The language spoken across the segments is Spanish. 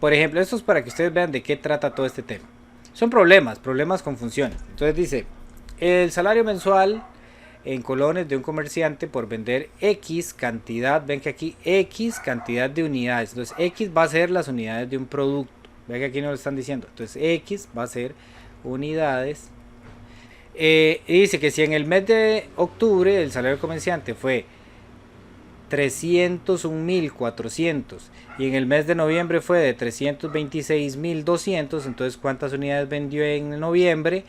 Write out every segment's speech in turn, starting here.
por ejemplo, esto es para que ustedes vean de qué trata todo este tema. Son problemas con funciones. Entonces dice, el salario mensual en colones de un comerciante por vender X cantidad, ven que aquí X cantidad de unidades. Entonces X va a ser las unidades de un producto. Ven que aquí no lo están diciendo. Entonces X va a ser unidades. Y dice que si en el mes de octubre el salario comerciante fue 301.400 y en el mes de noviembre fue de 326.200, entonces cuántas unidades vendió en noviembre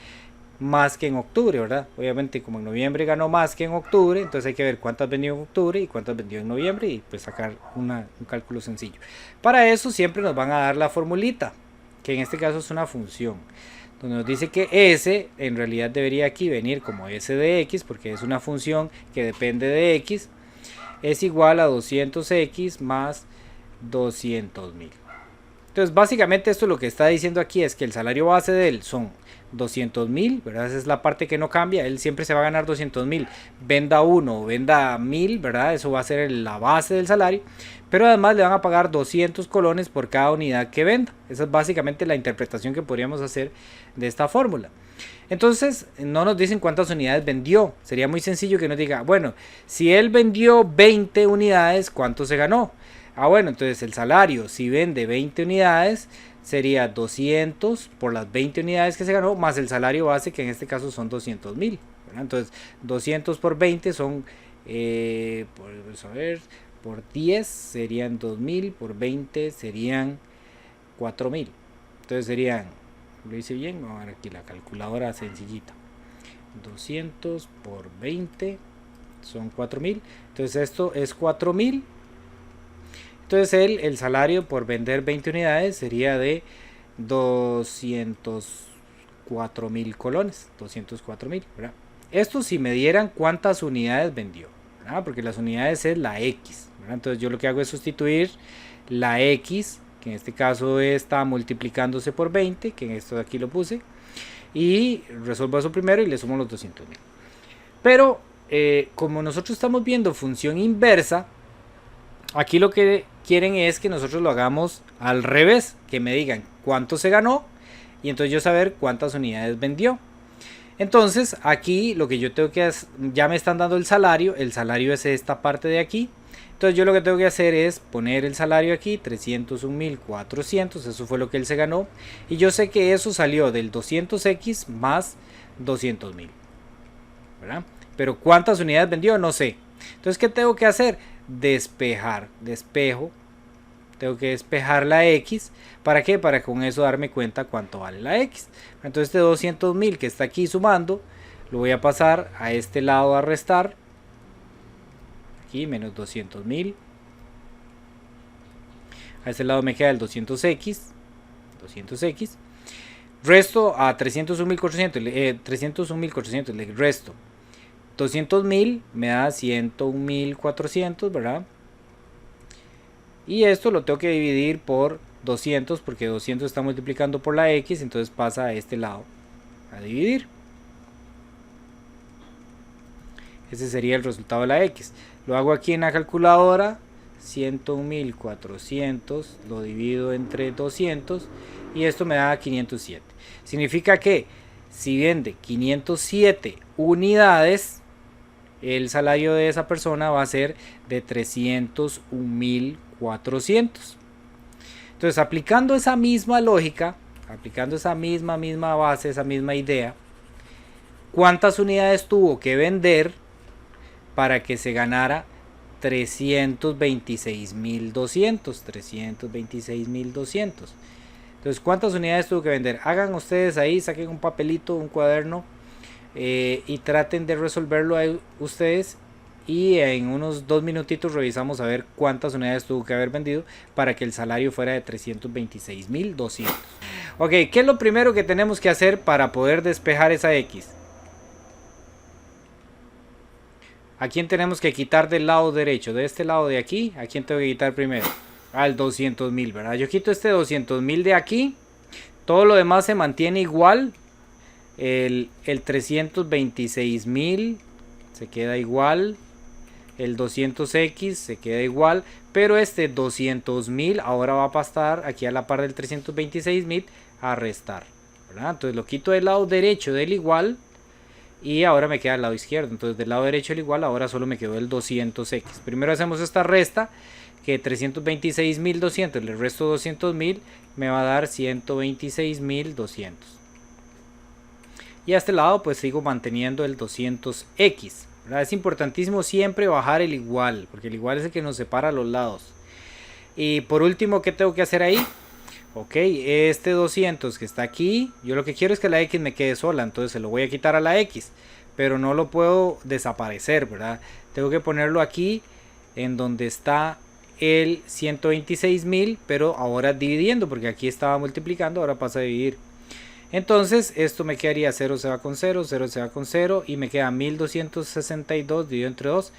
más que en octubre, ¿verdad? Obviamente como en noviembre ganó más que en octubre, entonces hay que ver cuántas vendió en octubre y cuántas vendió en noviembre y pues sacar un cálculo sencillo. Para eso siempre nos van a dar la formulita, que en este caso es una función, donde nos dice que S en realidad debería aquí venir como S de X, porque es una función que depende de X, es igual a 200x más 200.000. Entonces básicamente esto lo que está diciendo aquí es que el salario base de él son 200.000, ¿verdad? Esa es la parte que no cambia, él siempre se va a ganar 200.000, venda 1 o venda 1000, ¿verdad? Eso va a ser la base del salario, pero además le van a pagar 200 colones por cada unidad que venda. Esa es básicamente la interpretación que podríamos hacer de esta fórmula. Entonces no nos dicen cuántas unidades vendió. Sería muy sencillo que nos diga, bueno, si él vendió 20 unidades, ¿cuánto se ganó? Bueno, entonces el salario, si vende 20 unidades, sería 200 por las 20 unidades que se ganó, más el salario base, que en este caso son 200.000. Entonces 200 por 20 son, por 10 serían 2.000, por 20 serían 4.000. Entonces serían, lo hice bien, vamos a ver aquí la calculadora sencillita, 200 por 20 son 4.000, entonces esto es 4.000. Entonces el salario por vender 20 unidades sería de 204.000 colones, 204.000, ¿verdad? Esto si me dieran cuántas unidades vendió, ¿verdad? Porque las unidades es la X, ¿verdad? Entonces yo lo que hago es sustituir la X, que en este caso está multiplicándose por 20, que en esto de aquí lo puse, y resuelvo eso primero y le sumo los 200.000. Pero como nosotros estamos viendo función inversa, aquí lo que quieren es que nosotros lo hagamos al revés, que me digan cuánto se ganó y entonces yo saber cuántas unidades vendió. Entonces aquí lo que yo tengo que hacer, ya me están dando el salario es esta parte de aquí. Entonces yo lo que tengo que hacer es poner el salario aquí, 301.400, eso fue lo que él se ganó. Y yo sé que eso salió del 200x más 200.000, ¿verdad? Pero ¿cuántas unidades vendió? No sé. Entonces, ¿qué tengo que hacer? Despejo. Tengo que despejar la X. ¿Para qué? Para con eso darme cuenta cuánto vale la X. Entonces este 200.000 que está aquí sumando, lo voy a pasar a este lado a restar. Aquí menos 200.000. A este lado me queda el 200x. Resto a 301.400. 301.400 le resto 200.000 me da 101.400, ¿verdad? Y esto lo tengo que dividir por 200 porque 200 está multiplicando por la X, entonces pasa a este lado a dividir. Ese sería el resultado de la X. Lo hago aquí en la calculadora, 101.400 lo divido entre 200 y esto me da 507. Significa que si vende 507 unidades, el salario de esa persona va a ser de 301.400. Entonces, aplicando esa misma lógica, aplicando esa misma base, esa misma idea, ¿cuántas unidades tuvo que vender para que se ganara 326.200? 326.200. Entonces, ¿cuántas unidades tuvo que vender? Hagan ustedes ahí, saquen un papelito, un cuaderno, y traten de resolverlo ahí ustedes, y en unos 2 minutitos revisamos a ver cuántas unidades tuvo que haber vendido para que el salario fuera de 326.200. Ok, ¿qué es lo primero que tenemos que hacer para poder despejar esa X? ¿A quién tenemos que quitar del lado derecho? De este lado de aquí, ¿a quién tengo que quitar primero? Al 200.000, ¿verdad? Yo quito este 200.000 de aquí, todo lo demás se mantiene igual. El 326.000 se queda igual. el 200x se queda igual, pero este 200.000 ahora va a pasar aquí a la par del 326.000 a restar, ¿verdad? Entonces lo quito del lado derecho del igual y ahora me queda al lado izquierdo. Entonces del lado derecho del igual ahora solo me quedó el 200x. Primero hacemos esta resta, que 326.200 le resto 200.000 me va a dar 126.200. Y a este lado pues sigo manteniendo el 200x, ¿verdad? Es importantísimo siempre bajar el igual, porque el igual es el que nos separa a los lados. Y por último, ¿qué tengo que hacer ahí? Ok, este 200 que está aquí, yo lo que quiero es que la x me quede sola, entonces se lo voy a quitar a la x, pero no lo puedo desaparecer, ¿verdad? Tengo que ponerlo aquí en donde está el 126.000, pero ahora dividiendo, porque aquí estaba multiplicando, ahora pasa a dividir. Entonces esto me quedaría 0 se va con 0, 0 se va con 0 y me queda 1262 dividido entre 2.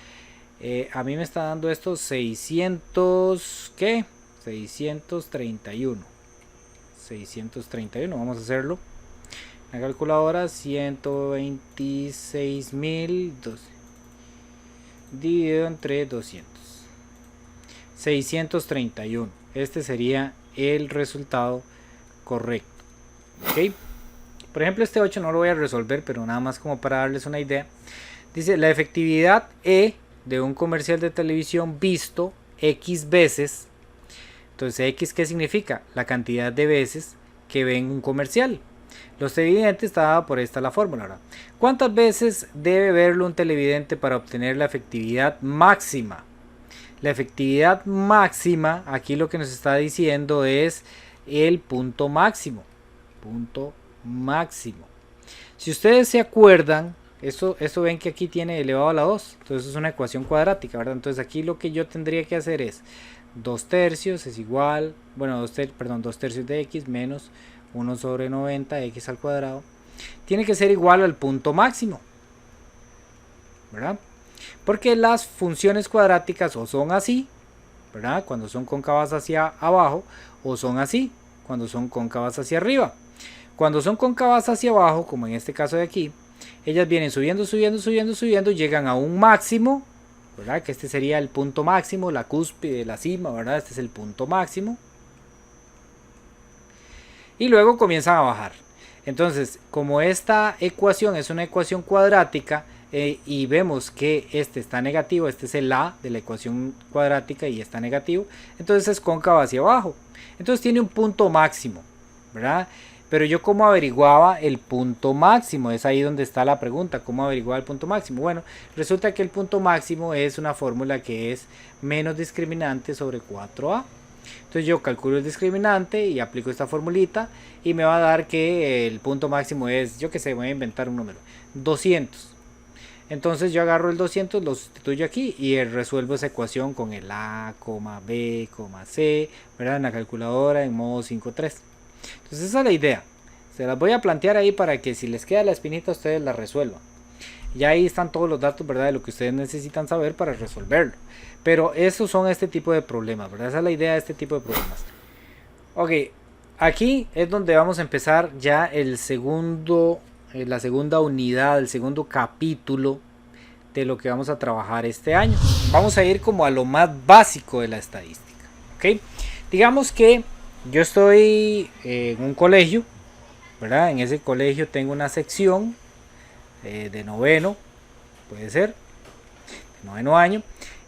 A mí me está dando esto 600, ¿qué? 631. 631, vamos a hacerlo. La calculadora 126.000 dividido entre 200. 631. Este sería el resultado correcto. Ok. Por ejemplo, este 8 no lo voy a resolver, pero nada más como para darles una idea. Dice la efectividad E de un comercial de televisión visto X veces. Entonces, X, ¿qué significa? La cantidad de veces que ven un comercial. Los televidentes está dado por esta la fórmula. ¿Verdad? ¿Cuántas veces debe verlo un televidente para obtener la efectividad máxima? La efectividad máxima, aquí lo que nos está diciendo es el punto máximo. Punto máximo. Si ustedes se acuerdan, eso ven que aquí tiene elevado a la 2. Entonces es una ecuación cuadrática, ¿verdad? Entonces aquí lo que yo tendría que hacer es 2 tercios es igual, bueno, 2 tercios de x menos 1 sobre 90 x al cuadrado. Tiene que ser igual al punto máximo, ¿verdad? Porque las funciones cuadráticas o son así, ¿verdad? Cuando son cóncavas hacia abajo, o son así, cuando son cóncavas hacia arriba. Cuando son cóncavas hacia abajo, como en este caso de aquí, ellas vienen subiendo, subiendo, subiendo, subiendo, llegan a un máximo, ¿verdad? Que este sería el punto máximo, la cúspide, la cima, ¿verdad? Este es el punto máximo. Y luego comienzan a bajar. Entonces, como esta ecuación es una ecuación cuadrática, y vemos que este está negativo, este es el A de la ecuación cuadrática y está negativo, entonces es cóncavo hacia abajo. Entonces tiene un punto máximo, ¿verdad? Pero yo ¿cómo averiguaba el punto máximo? Es ahí donde está la pregunta, ¿cómo averiguaba el punto máximo? Bueno, resulta que el punto máximo es una fórmula que es menos discriminante sobre 4A. Entonces yo calculo el discriminante y aplico esta formulita y me va a dar que el punto máximo es, yo que sé, voy a inventar un número, 200. Entonces yo agarro el 200, lo sustituyo aquí y resuelvo esa ecuación con el A, B, C, ¿verdad? En la calculadora en modo 5.3. Entonces esa es la idea. Se las voy a plantear ahí para que si les queda la espinita ustedes la resuelvan. Y ahí están todos los datos, ¿verdad? De lo que ustedes necesitan saber para resolverlo. Pero esos son este tipo de problemas, ¿verdad? Esa es la idea de este tipo de problemas. Ok, aquí es donde vamos a empezar ya el segundo... la segunda unidad, el segundo capítulo de lo que vamos a trabajar este año. Vamos a ir como a lo más básico de la estadística, ¿ok? Digamos que yo estoy en un colegio, ¿verdad? En ese colegio tengo una sección de noveno, puede ser, de noveno año,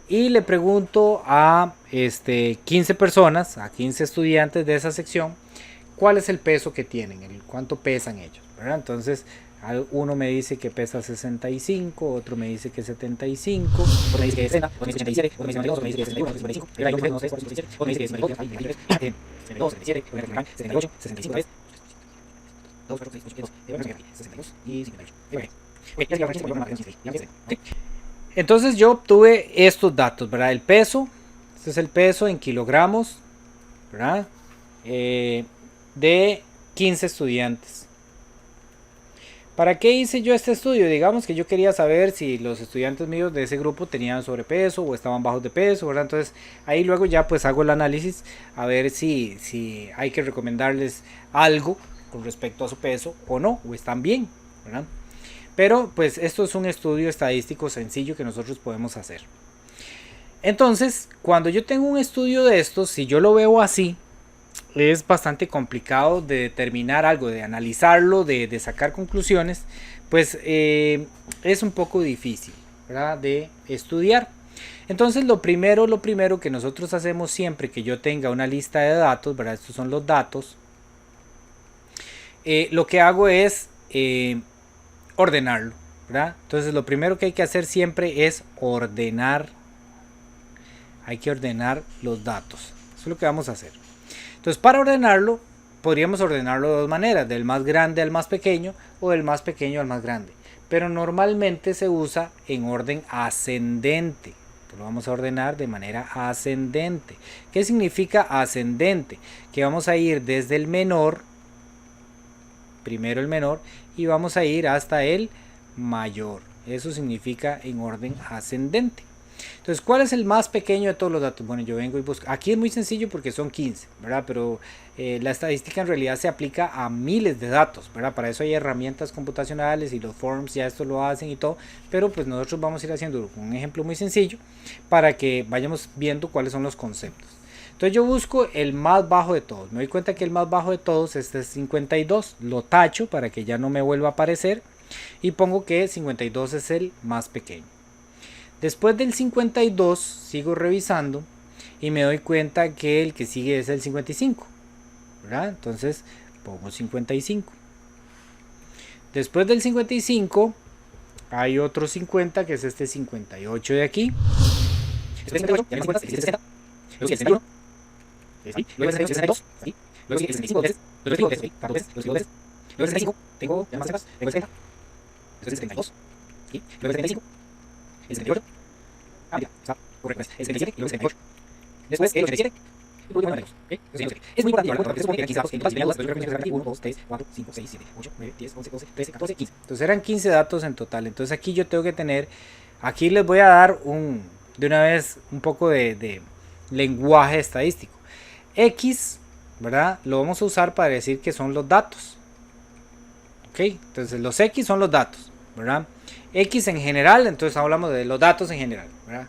y le pregunto a 15 personas, a 15 estudiantes de esa sección, cuál es el peso que tienen, cuánto pesan ellos, ¿verdad? Entonces uno me dice que pesa 65, otro me dice que 75, otro me dice que 60, otro me dice que 87, otro me dice que 92, otro me dice que 61, otro me dice que 55, otro me dice que 62, otro me dice que 72, 77, 78, 65, 62 y 58. Entonces yo obtuve estos datos, ¿verdad? El peso, este es el peso en kilogramos, ¿verdad? De 15 estudiantes. ¿Para qué hice yo este estudio? Digamos que yo quería saber si los estudiantes míos de ese grupo tenían sobrepeso o estaban bajos de peso, ¿verdad? Entonces ahí luego ya pues hago el análisis a ver si hay que recomendarles algo con respecto a su peso o no, o están bien, ¿verdad? Pero pues esto es un estudio estadístico sencillo que nosotros podemos hacer. Entonces, cuando yo tengo un estudio de estos, si yo lo veo así, es bastante complicado de determinar algo, de analizarlo, de sacar conclusiones, pues es un poco difícil, ¿verdad?, de estudiar. Entonces lo primero que nosotros hacemos siempre que yo tenga una lista de datos, ¿verdad?, estos son los datos, lo que hago es ordenarlo, ¿verdad? Entonces lo primero que hay que hacer siempre es ordenar. Hay que ordenar los datos. Eso es lo que vamos a hacer. Entonces, para ordenarlo, podríamos ordenarlo de dos maneras, del más grande al más pequeño o del más pequeño al más grande. Pero normalmente se usa en orden ascendente. Entonces, lo vamos a ordenar de manera ascendente. ¿Qué significa ascendente? Que vamos a ir desde el menor, primero el menor, y vamos a ir hasta el mayor. Eso significa en orden ascendente. Entonces, ¿cuál es el más pequeño de todos los datos? Bueno, yo vengo y busco. Aquí es muy sencillo porque son 15, ¿verdad? Pero la estadística en realidad se aplica a miles de datos, ¿verdad? Para eso hay herramientas computacionales y los forms ya esto lo hacen y todo. Pero pues nosotros vamos a ir haciendo un ejemplo muy sencillo para que vayamos viendo cuáles son los conceptos. Entonces yo busco el más bajo de todos. Me doy cuenta que el más bajo de todos es 52. Lo tacho para que ya no me vuelva a aparecer. Y pongo que 52 es el más pequeño. Después del 52 sigo revisando y me doy cuenta que el que sigue es el 55, ¿verdad? Entonces pongo 55. Después del 55 hay otro 50 que es este 58 de aquí. Este 58, ya hay 50, este 60. Luego sigue el 61. Luego el 62. Luego sigue el 65. Luego el 65. Luego el 65. Tengo ya más cercas. Tengo el 70. Después el 72. Luego el 75. El 78. Ah, mira, está correcto. El 77 y luego el 78. Después el 87. Y por último el 92. Es muy importante, ¿verdad? Porque se supone que eran 15 datos en total. Si veían pero yo creo que 1, 2, 3, 4, 5, 6, 7, 8, 9, 10, 11, 12, 13, 14, 15. Entonces eran 15 datos en total. Entonces aquí yo tengo que tener. Aquí les voy a dar de una vez un poco de lenguaje estadístico. X, ¿verdad? Lo vamos a usar para decir que son los datos. Ok, entonces los X son los datos, ¿verdad? X en general, entonces hablamos de los datos en general, ¿verdad?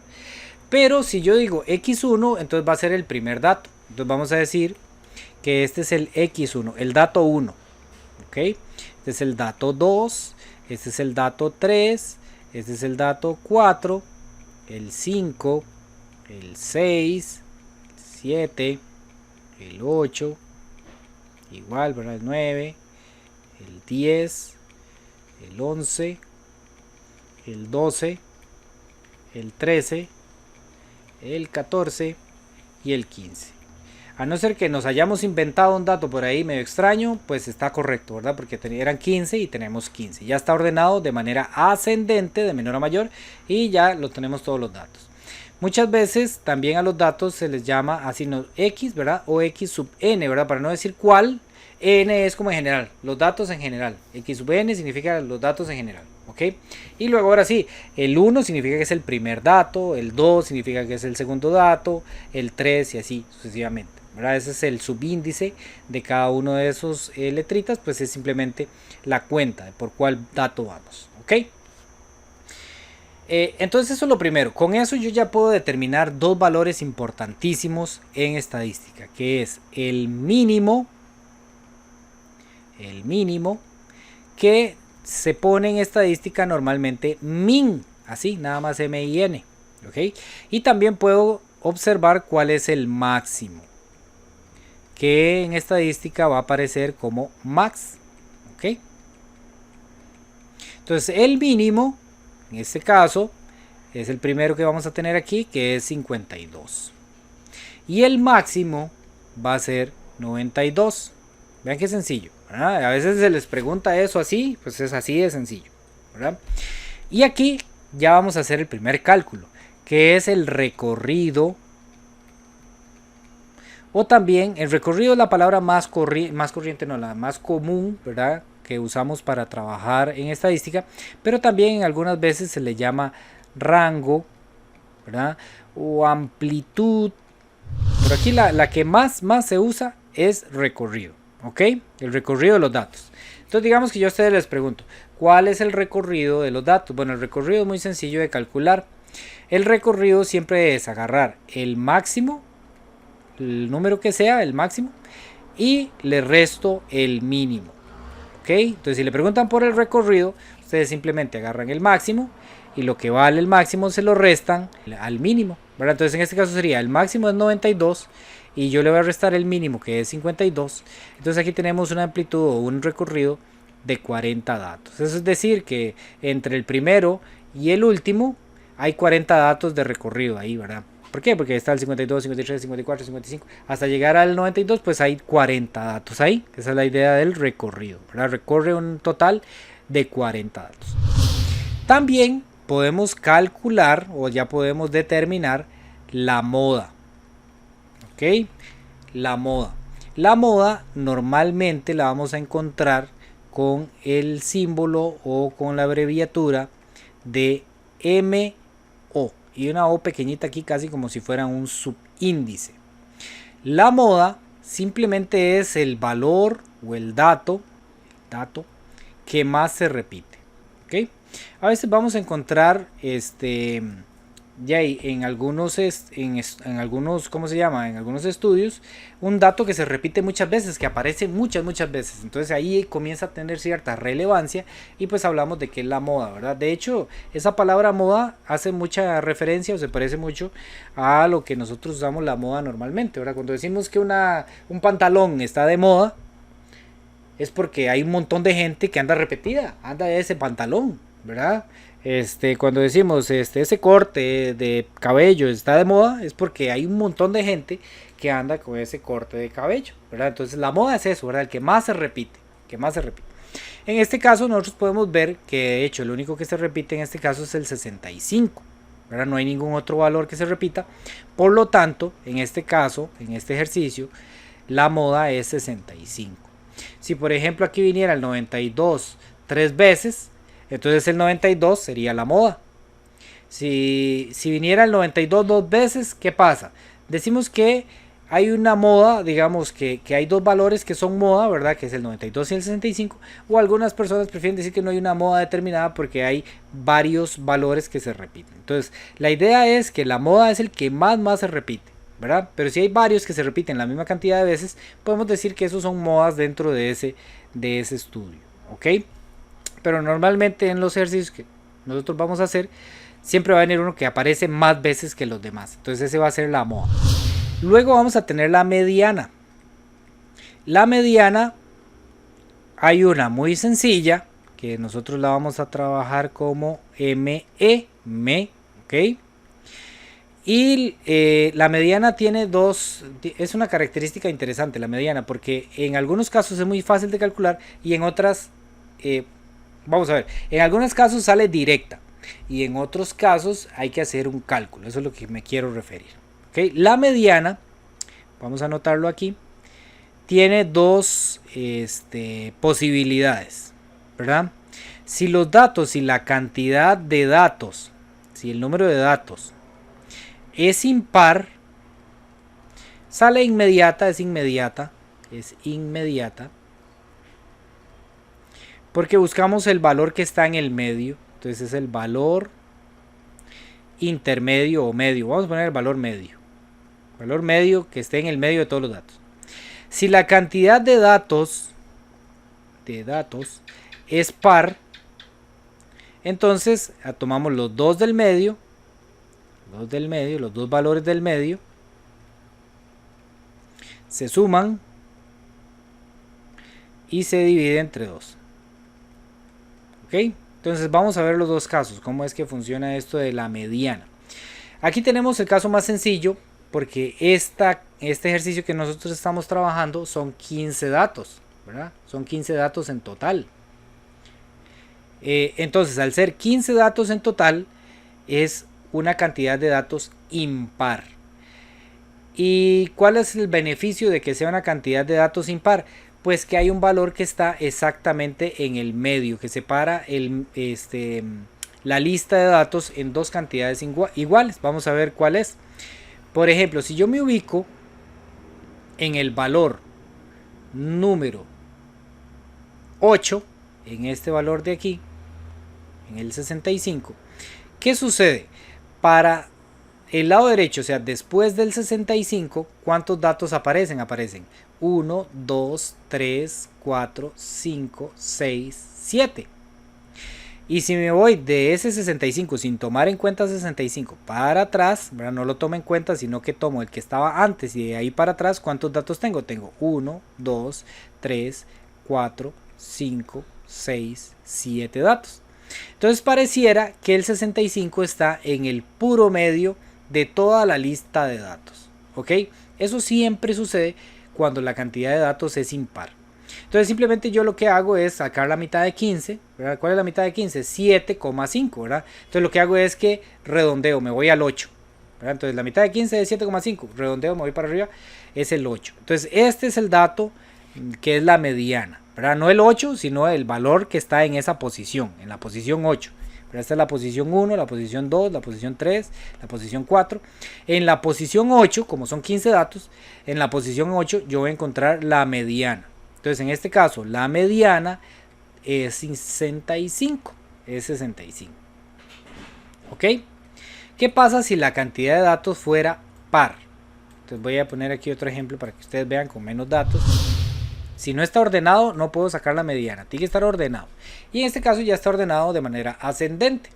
Pero si yo digo X1, entonces va a ser el primer dato. Entonces vamos a decir que este es el X1, el dato 1. ¿Ok? Este es el dato 2, este es el dato 3, este es el dato 4, el 5, el 6, el 7, el 8, igual, ¿verdad? El 9, el 10, el 11, el 12, el 13, el 14 y el 15. A no ser que nos hayamos inventado un dato por ahí medio extraño, pues está correcto, ¿verdad? Porque eran 15 y tenemos 15. Ya está ordenado de manera ascendente, de menor a mayor, y ya lo tenemos todos los datos. Muchas veces también a los datos se les llama así, no, X, ¿verdad? O X sub n, ¿verdad? Para no decir cuál, n es como en general, los datos en general. X sub n significa los datos en general. ¿Ok? Y luego ahora sí, el 1 significa que es el primer dato, el 2 significa que es el segundo dato, el 3 y así sucesivamente, ¿verdad? Ese es el subíndice de cada uno de esos letritas, pues es simplemente la cuenta de por cuál dato vamos. ¿Ok? Entonces eso es lo primero. Con eso yo ya puedo determinar dos valores importantísimos en estadística, que es el mínimo que se pone en estadística normalmente min, así, nada más min, ¿ok? Y también puedo observar cuál es el máximo, que en estadística va a aparecer como max, ¿ok? Entonces el mínimo, en este caso, es el primero que vamos a tener aquí, que es 52. Y el máximo va a ser 92. Vean qué sencillo. A veces se les pregunta eso así, pues es así de sencillo, ¿verdad? Y aquí ya vamos a hacer el primer cálculo, que es el recorrido, o también el recorrido es la palabra más corriente, no, la más común, ¿verdad? Que usamos para trabajar en estadística, pero también algunas veces se le llama rango, ¿verdad? O amplitud, pero aquí la que más se usa es recorrido. ¿Ok? El recorrido de los datos. Entonces digamos que yo a ustedes les pregunto, ¿cuál es el recorrido de los datos? Bueno, el recorrido es muy sencillo de calcular. El recorrido siempre es agarrar el máximo, el número que sea, el máximo, y le resto el mínimo. ¿Ok? Entonces si le preguntan por el recorrido, ustedes simplemente agarran el máximo y lo que vale el máximo se lo restan al mínimo, ¿verdad? Entonces en este caso sería el máximo es 92 y yo le voy a restar el mínimo que es 52. Entonces aquí tenemos una amplitud o un recorrido de 40 datos. Eso es decir que entre el primero y el último hay 40 datos de recorrido ahí, ¿verdad? ¿Por qué? Porque está el 52, 53, 54, 55. Hasta llegar al 92 pues hay 40 datos ahí. Esa es la idea del recorrido, ¿verdad? Recorre un total de 40 datos. También podemos calcular o ya podemos determinar la moda. ¿Ok? La moda. La moda normalmente la vamos a encontrar con el símbolo o con la abreviatura de MO y una O pequeñita aquí casi como si fuera un subíndice. La moda simplemente es el valor o el dato que más se repite. ¿Okay? A veces vamos a encontrar ya en algunos ¿cómo se llama? En algunos estudios un dato que se repite muchas veces, que aparece muchas veces. Entonces ahí comienza a tener cierta relevancia y pues hablamos de qué es la moda, ¿verdad? De hecho, esa palabra moda hace mucha referencia o se parece mucho a lo que nosotros usamos la moda normalmente, ¿verdad? Cuando decimos que un pantalón está de moda, es porque hay un montón de gente que anda repetida, anda de ese pantalón, ¿verdad? Cuando decimos ese corte de cabello está de moda, es porque hay un montón de gente que anda con ese corte de cabello, ¿verdad? Entonces la moda es eso, ¿verdad? El que más se repite, En este caso nosotros podemos ver que de hecho el único que se repite en este caso es el 65, ¿verdad? No hay ningún otro valor que se repita, por lo tanto, en este caso, en este ejercicio, la moda es 65. Si por ejemplo aquí viniera el 92 tres veces, entonces el 92 sería la moda. Si viniera el 92 dos veces, ¿qué pasa? Decimos que hay una moda, digamos que hay dos valores que son moda, ¿verdad? Que es el 92 y el 65. O algunas personas prefieren decir que no hay una moda determinada porque hay varios valores que se repiten. Entonces la idea es que la moda es el que más se repite, ¿verdad? Pero si hay varios que se repiten la misma cantidad de veces, podemos decir que esos son modas dentro de ese estudio, ¿ok? Pero normalmente en los ejercicios que nosotros vamos a hacer, siempre va a venir uno que aparece más veces que los demás. Entonces ese va a ser la moda. Luego vamos a tener la mediana. La mediana, hay una muy sencilla, que nosotros la vamos a trabajar como ME, ¿ok? Y la mediana tiene es una característica interesante la mediana, porque en algunos casos es muy fácil de calcular y en otras, vamos a ver, en algunos casos sale directa y en otros casos hay que hacer un cálculo, eso es lo que me quiero referir. ¿Okay? La mediana, vamos a anotarlo aquí, tiene dos posibilidades, ¿verdad? Si los datos, si la cantidad de datos, si el número de datos es impar, sale inmediata, es inmediata, porque buscamos el valor que está en el medio. Entonces es el valor intermedio o medio, vamos a poner el valor medio que esté en el medio de todos los datos. Si la cantidad de datos es par, entonces tomamos los dos del medio, los dos valores del medio, se suman y se divide entre 2. ¿Ok? Entonces vamos a ver los dos casos, cómo es que funciona esto de la mediana. Aquí tenemos el caso más sencillo, porque este ejercicio que nosotros estamos trabajando son 15 datos, ¿verdad? Son 15 datos en total. Entonces, al ser 15 datos en total, es una cantidad de datos impar. ¿Y cuál es el beneficio de que sea una cantidad de datos impar? Pues que hay un valor que está exactamente en el medio, que separa la lista de datos en dos cantidades iguales. Vamos a ver cuál es. Por ejemplo, si yo me ubico en el valor número 8, en este valor de aquí, en el 65, ¿qué sucede? Para el lado derecho, o sea, después del 65, ¿cuántos datos aparecen? Aparecen 1, 2, 3, 4, 5, 6, 7. Y si me voy de ese 65 sin tomar en cuenta 65 para atrás, ¿verdad? No lo tomo en cuenta, sino que tomo el que estaba antes y de ahí para atrás, ¿cuántos datos tengo? Tengo 1, 2, 3, 4, 5, 6, 7 datos. Entonces pareciera que el 65 está en el puro medio de toda la lista de datos. ¿Ok? Eso siempre sucede cuando la cantidad de datos es impar. Entonces simplemente yo lo que hago es sacar la mitad de 15, ¿verdad? ¿Cuál es la mitad de 15? 7,5, ¿verdad? Entonces lo que hago es que redondeo, me voy al 8, ¿verdad? Entonces la mitad de 15 es 7,5, redondeo, me voy para arriba, es el 8. Entonces este es el dato que es la mediana, ¿verdad? No el 8, sino el valor que está en esa posición, en la posición 8. Pero esta es la posición 1, la posición 2, la posición 3, la posición 4. En la posición 8, como son 15 datos, en la posición 8 yo voy a encontrar la mediana. Entonces en este caso la mediana es 65. Es 65. ¿Ok? ¿Qué pasa si la cantidad de datos fuera par? Entonces voy a poner aquí otro ejemplo para que ustedes vean con menos datos. Si no está ordenado, no puedo sacar la mediana. Tiene que estar ordenado. Y en este caso ya está ordenado de manera ascendente.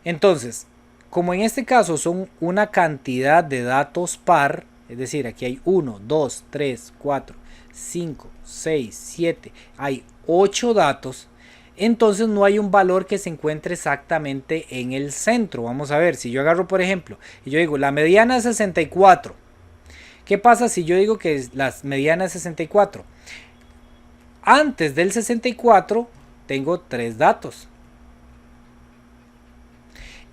Entonces, como en este caso son una cantidad de datos par, es decir, aquí hay 1, 2, 3, 4, 5, 6, 7, hay 8 datos, entonces no hay un valor que se encuentre exactamente en el centro. Vamos a ver, si yo agarro por ejemplo, y yo digo, la mediana es 64. ¿Qué pasa si yo digo que la mediana es 64? Antes del 64 tengo 3 datos.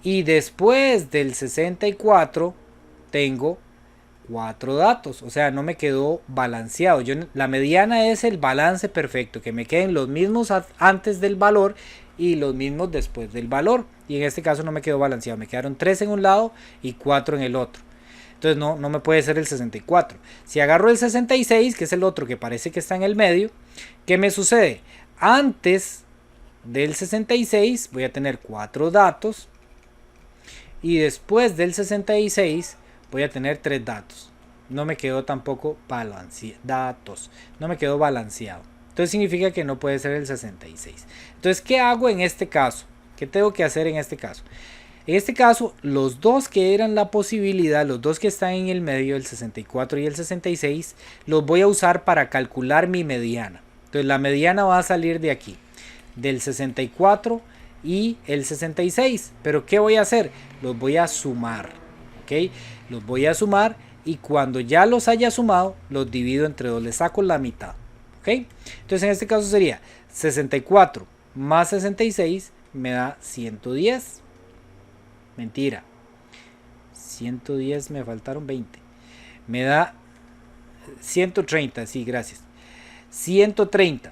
Y después del 64 tengo 4 datos. O sea, no me quedó balanceado. La mediana es el balance perfecto. Que me queden los mismos antes del valor y los mismos después del valor. Y en este caso no me quedó balanceado. Me quedaron 3 en un lado y 4 en el otro. Entonces no me puede ser el 64. Si agarro el 66, que es el otro que parece que está en el medio, ¿qué me sucede? Antes del 66 voy a tener 4 datos. Y después del 66 voy a tener 3 datos. No me quedó tampoco no me quedó balanceado. Entonces significa que no puede ser el 66. Entonces, ¿qué hago en este caso? ¿Qué tengo que hacer en este caso? En este caso, los dos que eran la posibilidad, los dos que están en el medio, el 64 y el 66, los voy a usar para calcular mi mediana. Entonces la mediana va a salir de aquí, del 64 y el 66. Pero ¿qué voy a hacer? Los voy a sumar. ¿Ok? Los voy a sumar y cuando ya los haya sumado, los divido entre 2, les saco la mitad. ¿Ok? Entonces en este caso sería 64 más 66 me da 110. Mentira, 110, me faltaron 20, me da 130, sí, gracias, 130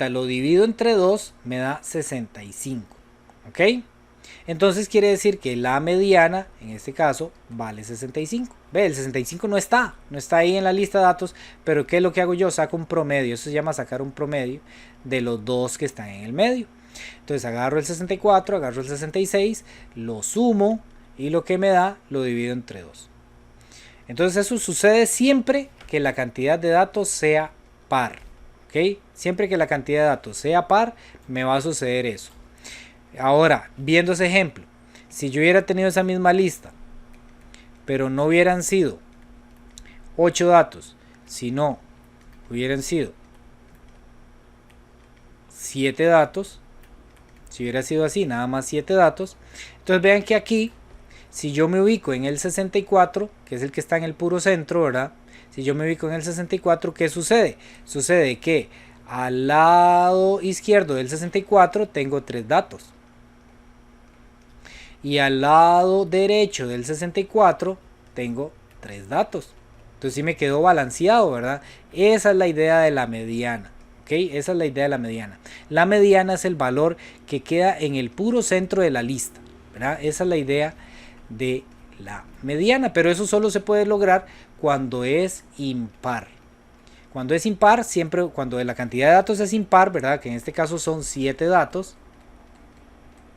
lo divido entre 2, me da 65, ¿ok? Entonces quiere decir que la mediana, en este caso, vale 65. Ve, el 65 no está ahí en la lista de datos, pero ¿qué es lo que hago yo? Saco un promedio, eso se llama sacar un promedio de los dos que están en el medio. Entonces agarro el 64, agarro el 66, lo sumo y lo que me da lo divido entre 2. Entonces eso sucede siempre que la cantidad de datos sea par. ¿Ok? Siempre que la cantidad de datos sea par, me va a suceder eso. Ahora, viendo ese ejemplo, si yo hubiera tenido esa misma lista, pero no hubieran sido 8 datos, sino hubieran sido 7 datos, si hubiera sido así, nada más 7 datos, entonces vean que aquí, si yo me ubico en el 64, que es el que está en el puro centro, ¿verdad? Si yo me ubico en el 64, ¿qué sucede? Sucede que al lado izquierdo del 64 tengo 3 datos. Y al lado derecho del 64 tengo 3 datos. Entonces sí me quedó balanceado, ¿verdad? Esa es la idea de la mediana. ¿Okay? Esa es la idea de la mediana. La mediana es el valor que queda en el puro centro de la lista, ¿verdad? Esa es la idea de la mediana, pero eso solo se puede lograr cuando es impar. Cuando es impar, siempre cuando la cantidad de datos es impar, ¿verdad? Que en este caso son 7 datos.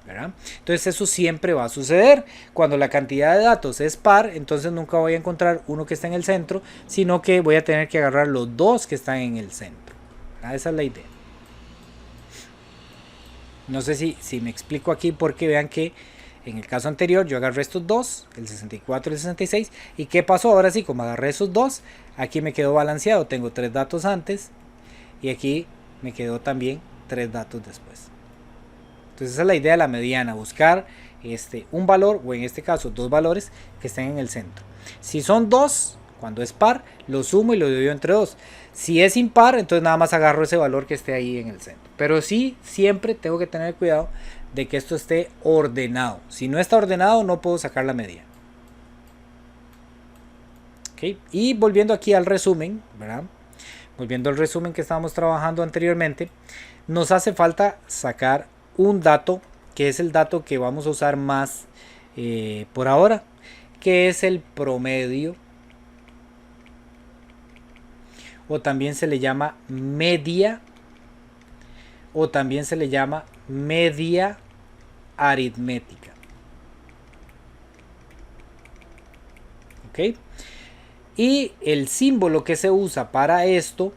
¿verdad? Entonces eso siempre va a suceder. Cuando la cantidad de datos es par, entonces nunca voy a encontrar uno que está en el centro, sino que voy a tener que agarrar los dos que están en el centro, ¿verdad? Esa es la idea. No sé si me explico aquí, porque vean que en el caso anterior yo agarré estos dos, el 64 y el 66, y ¿qué pasó? Ahora sí, como agarré esos dos, aquí me quedó balanceado, tengo 3 datos antes y aquí me quedó también 3 datos después. Entonces esa es la idea de la mediana, buscar un valor, o en este caso 2 valores que estén en el centro. Si son 2, cuando es par, lo sumo y lo divido entre 2. Si es impar, entonces nada más agarro ese valor que esté ahí en el centro. Pero sí, siempre tengo que tener cuidado de que esto esté ordenado. Si no está ordenado, no puedo sacar la media. ¿Okay? Y volviendo aquí al resumen, ¿verdad? Volviendo al resumen que estábamos trabajando anteriormente, nos hace falta sacar un dato, que es el dato que vamos a usar más por ahora, que es el promedio, o también se le llama media, o también se le llama media aritmética. ¿Ok? Y el símbolo que se usa para esto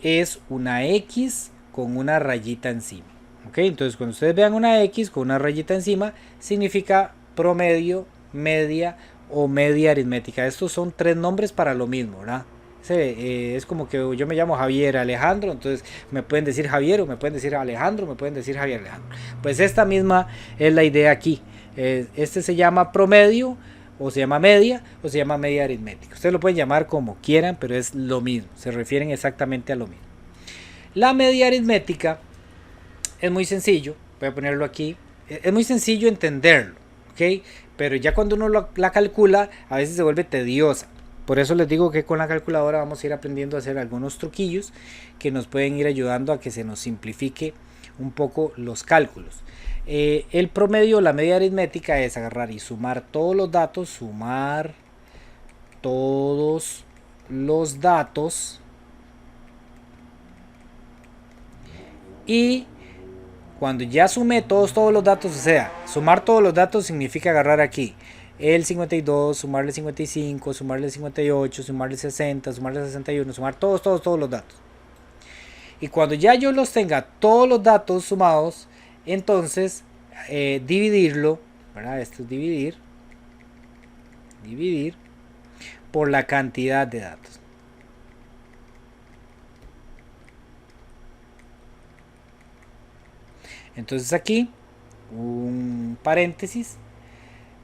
es una X con una rayita encima. ¿Ok? Entonces cuando ustedes vean una X con una rayita encima, significa promedio, media o media aritmética. Estos son 3 nombres para lo mismo, ¿verdad? Es como que yo me llamo Javier Alejandro, entonces me pueden decir Javier, o me pueden decir Alejandro, me pueden decir Javier Alejandro. Pues esta misma es la idea aquí. Este se llama promedio, o se llama media, o se llama media aritmética. Ustedes lo pueden llamar como quieran, pero es lo mismo, se refieren exactamente a lo mismo. La media aritmética es muy sencillo, voy a ponerlo aquí, es muy sencillo entenderlo, ¿ok? Pero ya cuando uno la calcula, a veces se vuelve tediosa. Por eso les digo que con la calculadora vamos a ir aprendiendo a hacer algunos truquillos que nos pueden ir ayudando a que se nos simplifique un poco los cálculos. El promedio, la media aritmética, es agarrar y sumar todos los datos, sumar todos los datos, y cuando ya sumé todos los datos, o sea, sumar todos los datos significa agarrar aquí el 52, sumarle 55, sumarle 58, sumarle 60, sumarle 61, sumar todos los datos. Y cuando ya yo los tenga todos los datos sumados, entonces dividirlo, ¿verdad? Esto es dividir por la cantidad de datos. Entonces aquí, un paréntesis.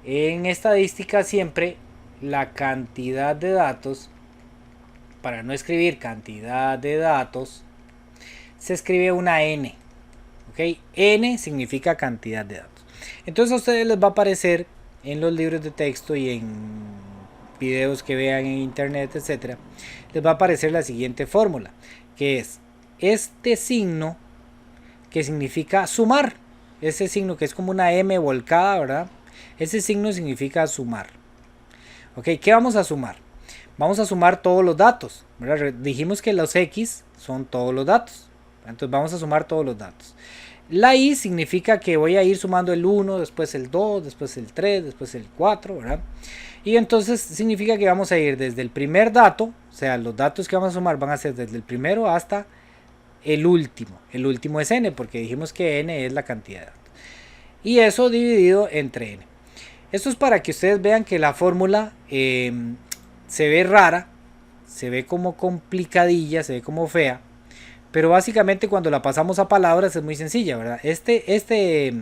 En estadística siempre la cantidad de datos, para no escribir cantidad de datos, se escribe una N. ¿Ok? N significa cantidad de datos. Entonces a ustedes les va a aparecer en los libros de texto y en videos que vean en internet, etcétera, les va a aparecer la siguiente fórmula, que es este signo que significa sumar. Ese signo que es como una M volcada, ¿verdad? Ese signo significa sumar. Ok, ¿qué vamos a sumar? Vamos a sumar todos los datos, ¿verdad? Dijimos que los X son todos los datos. Entonces vamos a sumar todos los datos. La I significa que voy a ir sumando el 1, después el 2, después el 3, después el 4, ¿verdad? Y entonces significa que vamos a ir desde el primer dato, o sea, los datos que vamos a sumar van a ser desde el primero hasta el último. El último es n, porque dijimos que n es la cantidad de datos. Y eso dividido entre n. Esto es para que ustedes vean que la fórmula se ve rara, se ve como complicadilla, se ve como fea, pero básicamente cuando la pasamos a palabras es muy sencilla, ¿verdad? Este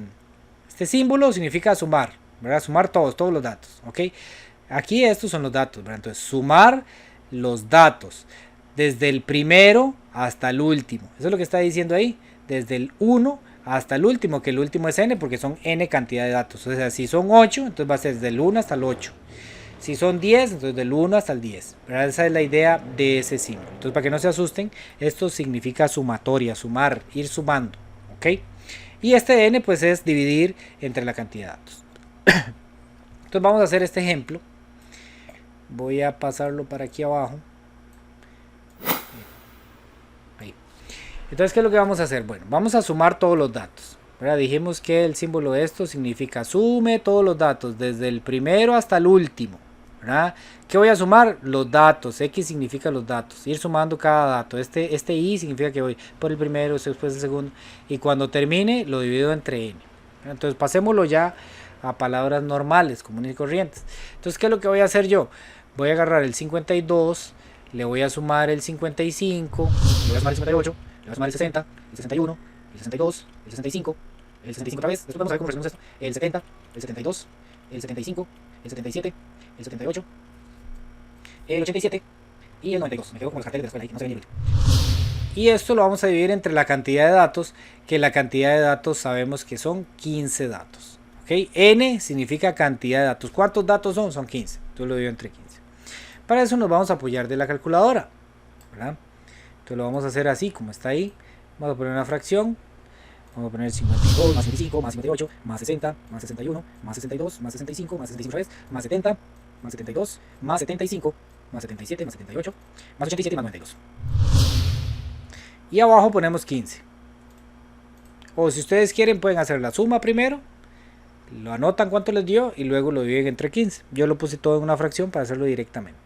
símbolo significa sumar, ¿verdad? Sumar todos los datos, ¿ok? Aquí estos son los datos, ¿verdad? Entonces sumar los datos desde el primero hasta el último. Eso es lo que está diciendo ahí, desde el 1 hasta el último, que el último es n porque son n cantidad de datos. O sea, si son 8, entonces va a ser desde el 1 hasta el 8. Si son 10, entonces del 1 hasta el 10. ¿Verdad? Esa es la idea de ese símbolo. Entonces, para que no se asusten, esto significa sumatoria, sumar, ir sumando. ¿Ok? Y este n pues es dividir entre la cantidad de datos. Entonces vamos a hacer este ejemplo. Voy a pasarlo para aquí abajo. Ahí. Entonces, ¿qué es lo que vamos a hacer? Bueno, vamos a sumar todos los datos. ¿verdad? Dijimos que el símbolo de esto significa sume todos los datos, desde el primero hasta el último, ¿verdad? ¿Qué voy a sumar? Los datos. X significa los datos, ir sumando cada dato. Este Y significa que voy por el primero, después el segundo, y cuando termine lo divido entre n. Entonces pasémoslo ya a palabras normales, comunes y corrientes. Entonces, ¿qué es lo que voy a hacer yo? Voy a agarrar el 52, le voy a sumar el 55, le voy a sumar el 58, le voy a sumar el 60, el 61, el 62, el 65, el 65 otra vez, después vamos a ver cómo resolvemos esto, el 70, el 72, el 75, el 77, el 78, el 87 y el 92. Me quedo con los carteles de la escuela ahí, no se ven ni. Y esto lo vamos a dividir entre la cantidad de datos, que la cantidad de datos sabemos que son 15 datos. ¿Okay? N significa cantidad de datos. ¿Cuántos datos son? Son 15. Entonces lo divido entre 15. Para eso nos vamos a apoyar de la calculadora, ¿verdad? Entonces lo vamos a hacer así, como está ahí. Vamos a poner una fracción. Vamos a poner 52 más 55 más 58 más 60 más 61 más 62 más 65 más 65 otra vez más 70 más 72 más 75 más 77 más 78 más 87 más 92. Y abajo ponemos 15. O si ustedes quieren pueden hacer la suma primero, lo anotan cuánto les dio y luego lo dividen entre 15. Yo lo puse todo en una fracción para hacerlo directamente.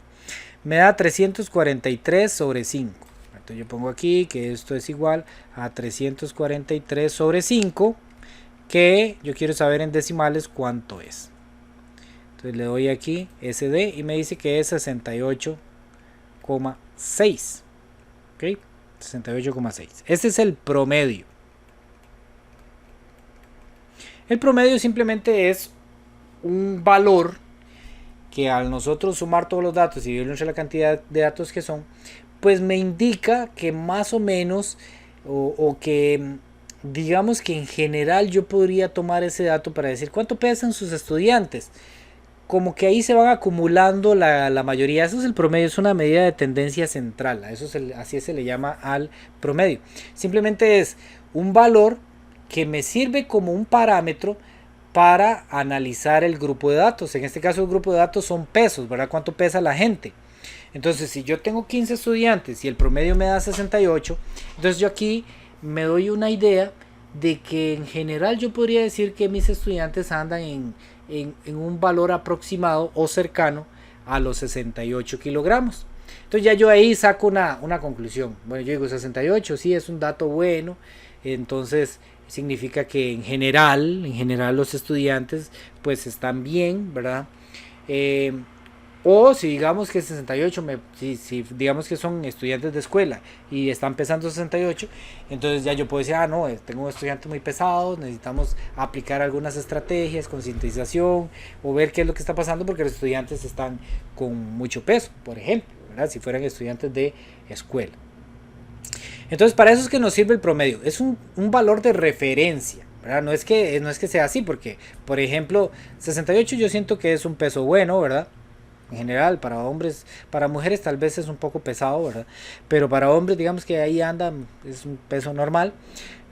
Me da 343 sobre 5. Entonces yo pongo aquí que esto es igual a 343 sobre 5, que yo quiero saber en decimales cuánto es. Entonces le doy aquí SD y me dice que es 68,6. ¿Ok? 68,6. Este es el promedio. El promedio simplemente es un valor que al nosotros sumar todos los datos y dividirlo entre la cantidad de datos que son, pues me indica que más o menos o que digamos que en general yo podría tomar ese dato para decir cuánto pesan sus estudiantes. Como que ahí se van acumulando la mayoría. Eso es el promedio, es una medida de tendencia central. Así se le llama al promedio. Simplemente es un valor que me sirve como un parámetro para analizar el grupo de datos. En este caso el grupo de datos son pesos, ¿verdad? ¿Cuánto pesa la gente? Entonces si yo tengo 15 estudiantes y el promedio me da 68, entonces yo aquí me doy una idea de que en general yo podría decir que mis estudiantes andan en un valor aproximado o cercano a los 68 kilogramos. Entonces ya yo ahí saco una conclusión. Bueno, yo digo 68, sí, es un dato bueno. Entonces significa que en general los estudiantes pues están bien, ¿verdad? O si digamos que 68, si digamos que son estudiantes de escuela y están pesando 68, entonces ya yo puedo decir, no, tengo estudiantes muy pesados, necesitamos aplicar algunas estrategias, concientización, o ver qué es lo que está pasando porque los estudiantes están con mucho peso, por ejemplo, ¿verdad? Si fueran estudiantes de escuela. Entonces para eso es que nos sirve el promedio, es un valor de referencia, ¿verdad? No es que sea así, porque por ejemplo 68 yo siento que es un peso bueno, ¿verdad? En general, para hombres, para mujeres tal vez es un poco pesado, ¿verdad? Pero para hombres, digamos que ahí anda, es un peso normal.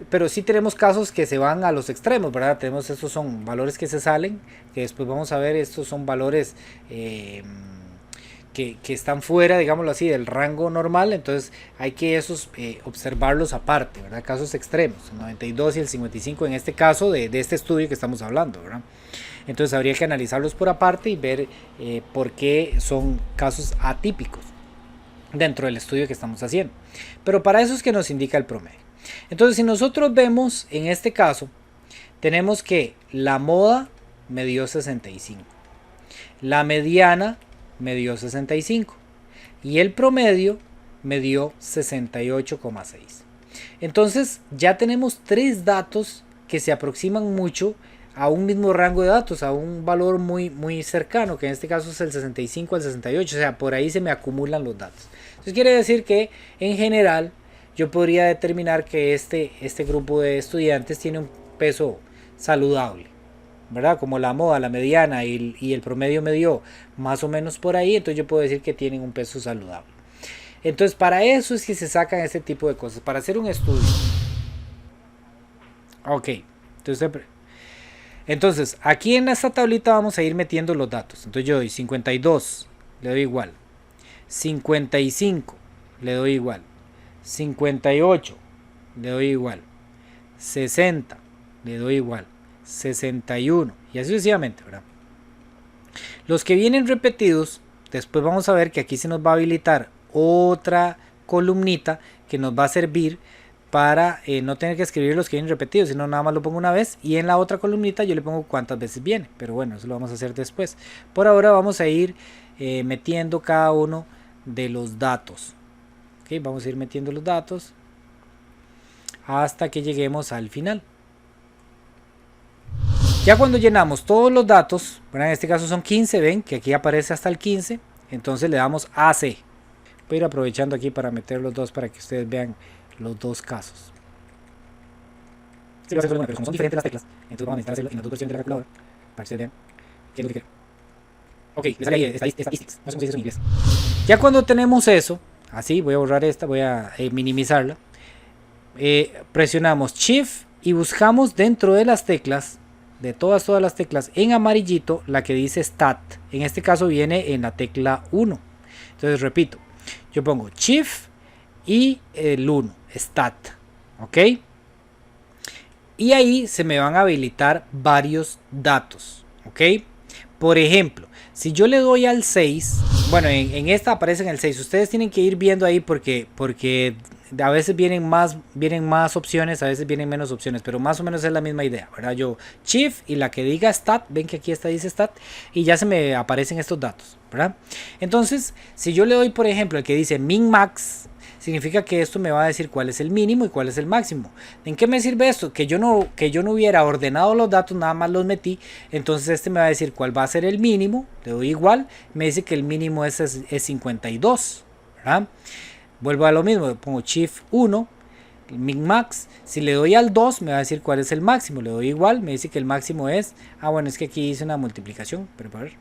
Pero sí tenemos casos que se van a los extremos, ¿verdad? Estos son valores que se salen, que después vamos a ver, estos son valores que están fuera, digámoslo así, del rango normal. Entonces hay que observarlos aparte, ¿verdad? Casos extremos, el 92 y el 55 en este caso de este estudio que estamos hablando, ¿verdad? Entonces habría que analizarlos por aparte y ver por qué son casos atípicos dentro del estudio que estamos haciendo. Pero para eso es que nos indica el promedio. Entonces si nosotros vemos en este caso, tenemos que la moda me dio 65, la mediana me dio 65 y el promedio me dio 68,6. Entonces ya tenemos tres datos que se aproximan mucho a un mismo rango de datos, a un valor muy cercano, que en este caso es el 65 al 68, o sea, por ahí se me acumulan los datos. Entonces quiere decir que en general yo podría determinar que este grupo de estudiantes tiene un peso saludable, ¿verdad? Como la moda, la mediana y el promedio me dio más o menos por ahí, entonces yo puedo decir que tienen un peso saludable. Entonces para eso es que se sacan este tipo de cosas, para hacer un estudio. Ok, entonces aquí en esta tablita vamos a ir metiendo los datos. Entonces yo doy 52, le doy igual, 55, le doy igual, 58, le doy igual, 60, le doy igual, 61 y así sucesivamente, ¿verdad? Los que vienen repetidos, después vamos a ver que aquí se nos va a habilitar otra columnita que nos va a servir para no tener que escribir los que vienen repetidos, sino nada más lo pongo una vez y en la otra columnita yo le pongo cuántas veces viene, pero bueno, eso lo vamos a hacer después. Por ahora vamos a ir metiendo cada uno de los datos. ¿Okay? Vamos a ir metiendo los datos hasta que lleguemos al final. Ya cuando llenamos todos los datos, bueno, en este caso son 15, ven que aquí aparece hasta el 15, entonces le damos AC. Voy a ir aprovechando aquí para meter los dos para que ustedes vean los dos casos. Sí, pero como son diferentes las teclas, entonces vamos a necesitar hacerlo en las dos versiones de la calculadora para que ustedes vean qué es lo que quiero. Ok, le sale ahí statistics, no sé cómo se dice eso en inglés. Ya cuando tenemos eso, así voy a borrar esta, voy a minimizarla. Presionamos Shift y buscamos dentro de las teclas, de todas las teclas, en amarillito la que dice Stat. En este caso viene en la tecla 1. Entonces repito, yo pongo Shift y el 1, Stat. Ok. Y ahí se me van a habilitar varios datos. Ok. Por ejemplo, si yo le doy al 6, bueno, en esta aparece en el 6. Ustedes tienen que ir viendo ahí porque a veces vienen más opciones, a veces vienen menos opciones, pero más o menos es la misma idea, ¿verdad? Yo Shift y la que diga Stat, ven que aquí está dice Stat y ya se me aparecen estos datos, ¿verdad? Entonces, si yo le doy, por ejemplo, el que dice Min Max, significa que esto me va a decir cuál es el mínimo y cuál es el máximo. ¿En qué me sirve esto? Que yo no hubiera ordenado los datos, nada más los metí. Entonces este me va a decir cuál va a ser el mínimo. Le doy igual. Me dice que el mínimo es 52. ¿Verdad? Vuelvo a lo mismo. Pongo Shift 1. Min Max. Si le doy al 2 me va a decir cuál es el máximo. Le doy igual. Me dice que el máximo es... bueno, es que aquí hice una multiplicación. Pero a ver.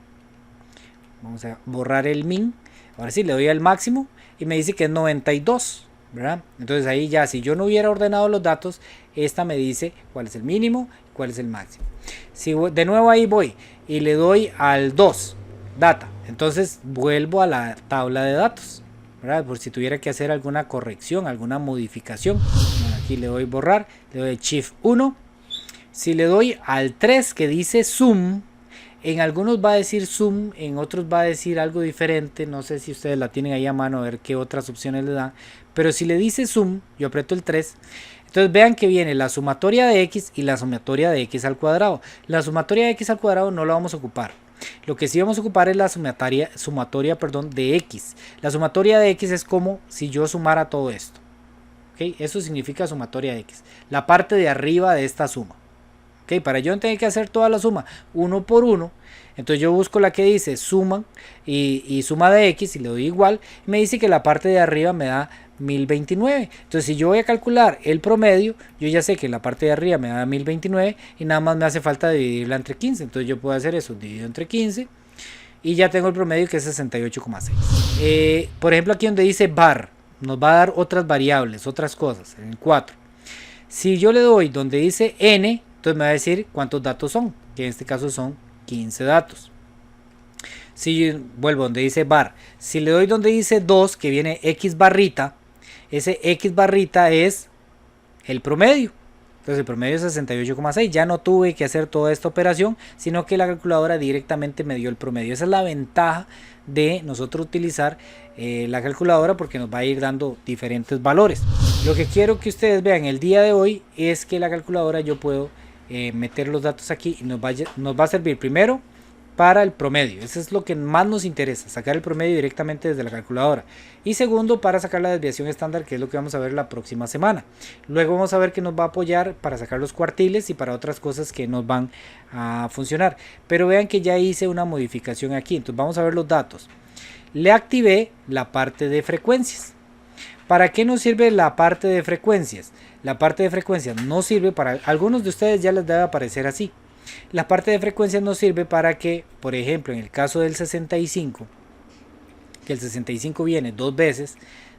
Vamos a borrar el min. Ahora sí, le doy al máximo y me dice que es 92, ¿verdad? Entonces ahí ya, si yo no hubiera ordenado los datos, esta me dice cuál es el mínimo y cuál es el máximo. Si de nuevo ahí voy y le doy al 2, data, entonces vuelvo a la tabla de datos, ¿verdad? Por si tuviera que hacer alguna corrección, alguna modificación. Bueno, aquí le doy borrar, le doy Shift 1. Si le doy al 3 que dice zoom, en algunos va a decir zoom, en otros va a decir algo diferente. No sé si ustedes la tienen ahí a mano a ver qué otras opciones le dan. Pero si le dice zoom, yo aprieto el 3. Entonces vean que viene la sumatoria de x y la sumatoria de x al cuadrado. La sumatoria de x al cuadrado no la vamos a ocupar. Lo que sí vamos a ocupar es la sumatoria de x. La sumatoria de x es como si yo sumara todo esto. ¿Okay? Eso significa sumatoria de x. La parte de arriba de esta suma. Okay, para yo no tener que hacer toda la suma uno por uno, entonces yo busco la que dice suma y suma de x y le doy igual, y me dice que la parte de arriba me da 1029. Entonces si yo voy a calcular el promedio, yo ya sé que la parte de arriba me da 1029 y nada más me hace falta dividirla entre 15. Entonces yo puedo hacer eso, dividido entre 15 y ya tengo el promedio que es 68,6. Por ejemplo, aquí donde dice bar, nos va a dar otras variables, otras cosas, en 4. Si yo le doy donde dice n, entonces me va a decir cuántos datos son, que en este caso son 15 datos. Si yo vuelvo donde dice bar, si le doy donde dice 2, que viene x barrita, ese x barrita es el promedio. Entonces el promedio es 68,6. Ya no tuve que hacer toda esta operación, sino que la calculadora directamente me dio el promedio. Esa es la ventaja de nosotros utilizar la calculadora, porque nos va a ir dando diferentes valores. Lo que quiero que ustedes vean el día de hoy es que la calculadora yo puedo meter los datos aquí y nos va a servir primero para el promedio. Eso es lo que más nos interesa, sacar el promedio directamente desde la calculadora, y segundo para sacar la desviación estándar, que es lo que vamos a ver la próxima semana. Luego vamos a ver que nos va a apoyar para sacar los cuartiles y para otras cosas que nos van a funcionar. Pero vean que ya hice una modificación aquí. Entonces vamos a ver los datos. Le activé la parte de frecuencias. ¿Para qué nos sirve la parte de frecuencias? La parte de frecuencias nos sirve para, algunos de ustedes ya les debe aparecer así. La parte de frecuencias nos sirve para que, por ejemplo, en el caso del 65, que el 65 viene dos veces,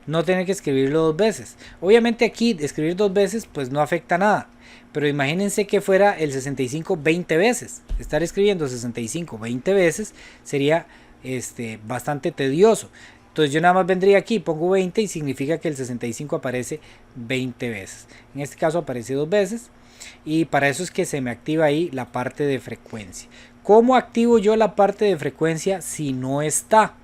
no tener que escribirlo dos veces. Obviamente aquí escribir dos veces pues no afecta nada, pero imagínense que fuera el 65 20 veces. Estar escribiendo 65 20 veces sería bastante tedioso. Entonces yo nada más vendría aquí, pongo 20 y significa que el 65 aparece 20 veces. En este caso aparece 2 veces y para eso es que se me activa ahí la parte de frecuencia. ¿Cómo activo yo la parte de frecuencia si no está?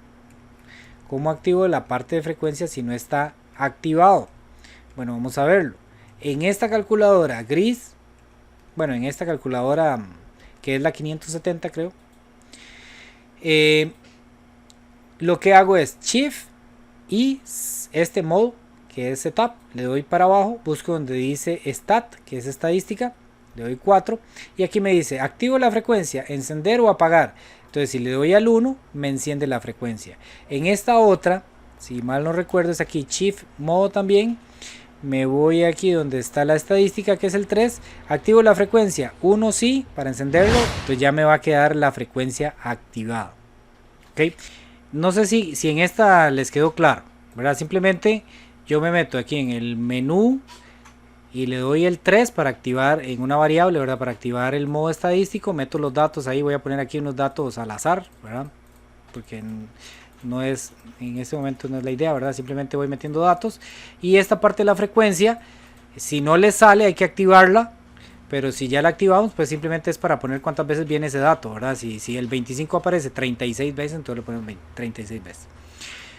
¿Cómo activo la parte de frecuencia si no está activado? Bueno, vamos a verlo. En esta calculadora gris, bueno, en esta calculadora que es la 570 creo, lo que hago es Shift y este modo que es Setup, le doy para abajo, busco donde dice Stat, que es estadística, le doy 4 y aquí me dice activo la frecuencia, encender o apagar. Entonces si le doy al 1 me enciende la frecuencia. En esta otra, si mal no recuerdo, es aquí Shift modo también. Me voy aquí donde está la estadística, que es el 3, activo la frecuencia 1 sí para encenderlo, entonces ya me va a quedar la frecuencia activada. ¿Ok? No sé si en esta les quedó claro, ¿verdad? Simplemente yo me meto aquí en el menú y le doy el 3 para activar en una variable, ¿verdad? Para activar el modo estadístico, meto los datos ahí, voy a poner aquí unos datos al azar, ¿verdad? Porque no es, en este momento no es la idea, ¿verdad? Simplemente voy metiendo datos y esta parte de la frecuencia, si no le sale hay que activarla, pero si ya la activamos, pues simplemente es para poner cuántas veces viene ese dato, ¿verdad? Si el 25 aparece 36 veces, entonces le ponemos 36 veces.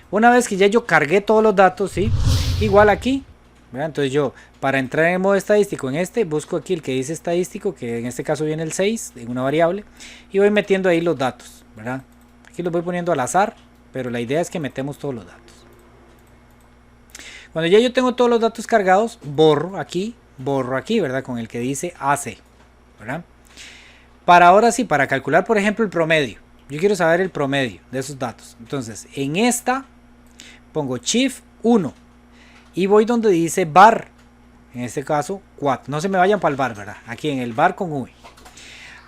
Una vez que ya yo cargué todos los datos, ¿sí? Igual aquí, ¿verdad? Entonces yo, para entrar en el modo estadístico en este, busco aquí el que dice estadístico, que en este caso viene el 6, en una variable, y voy metiendo ahí los datos, ¿verdad? Aquí los voy poniendo al azar, pero la idea es que metemos todos los datos. Cuando ya yo tengo todos los datos cargados, borro aquí, ¿verdad? Con el que dice AC, ¿verdad? Para ahora sí, para calcular, por ejemplo, el promedio. Yo quiero saber el promedio de esos datos. Entonces, en esta pongo Shift 1 y voy donde dice bar. En este caso, 4. No se me vayan para el bar, ¿verdad? Aquí en el bar con V.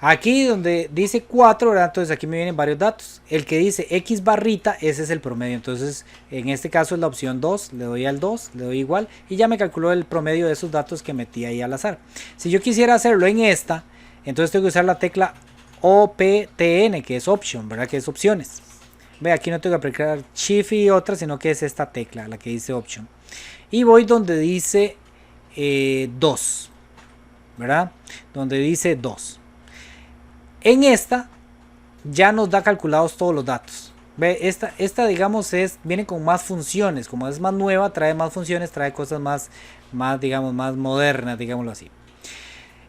Aquí donde dice 4, ¿verdad? Entonces aquí me vienen varios datos. El que dice X barrita, ese es el promedio. Entonces en este caso es la opción 2. Le doy al 2, le doy igual. Y ya me calculó el promedio de esos datos que metí ahí al azar. Si yo quisiera hacerlo en esta, entonces tengo que usar la tecla OPTN, que es Option, ¿verdad? Que es opciones. Ve, aquí no tengo que aplicar Shift y otra, sino que es esta tecla, la que dice Option. Y voy donde dice 2, ¿verdad? Donde dice 2. En esta ya nos da calculados todos los datos. Ve, esta digamos viene con más funciones, como es más nueva, trae más funciones, trae cosas más digamos, más modernas, digámoslo así.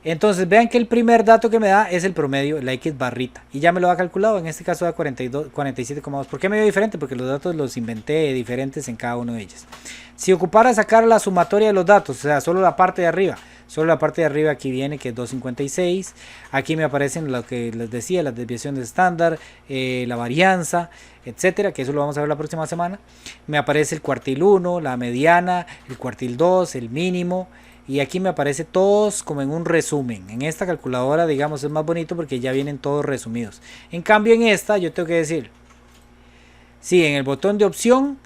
Entonces vean que el primer dato que me da es el promedio, la X barrita, y ya me lo ha calculado, en este caso da 47,2. ¿Por qué me dio diferente? Porque los datos los inventé diferentes en cada uno de ellos. Si ocupara sacar la sumatoria de los datos, o sea, solo la parte de arriba, aquí viene que es 256, aquí me aparecen lo que les decía, las desviaciones estándar, la varianza, etcétera, que eso lo vamos a ver la próxima semana. Me aparece el cuartil 1, la mediana, el cuartil 2, el mínimo. Y aquí me aparece todos como en un resumen. En esta calculadora, digamos, es más bonito porque ya vienen todos resumidos. En cambio, en esta yo tengo que decir, sí, en el botón de opción,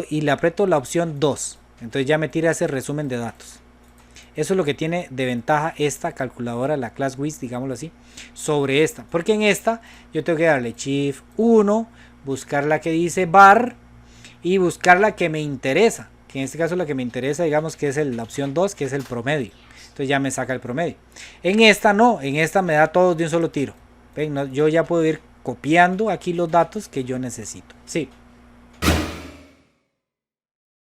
y le aprieto la opción 2. Entonces ya me tira ese resumen de datos. Eso es lo que tiene de ventaja esta calculadora, la ClassWiz, digámoslo así, sobre esta. Porque en esta yo tengo que darle Shift 1, buscar la que dice bar y buscar la que me interesa. Que en este caso la que me interesa, digamos que es la opción 2, que es el promedio. Entonces ya me saca el promedio. En esta no, en esta me da todos de un solo tiro. ¿Ven? No, yo ya puedo ir copiando aquí los datos que yo necesito. Sí.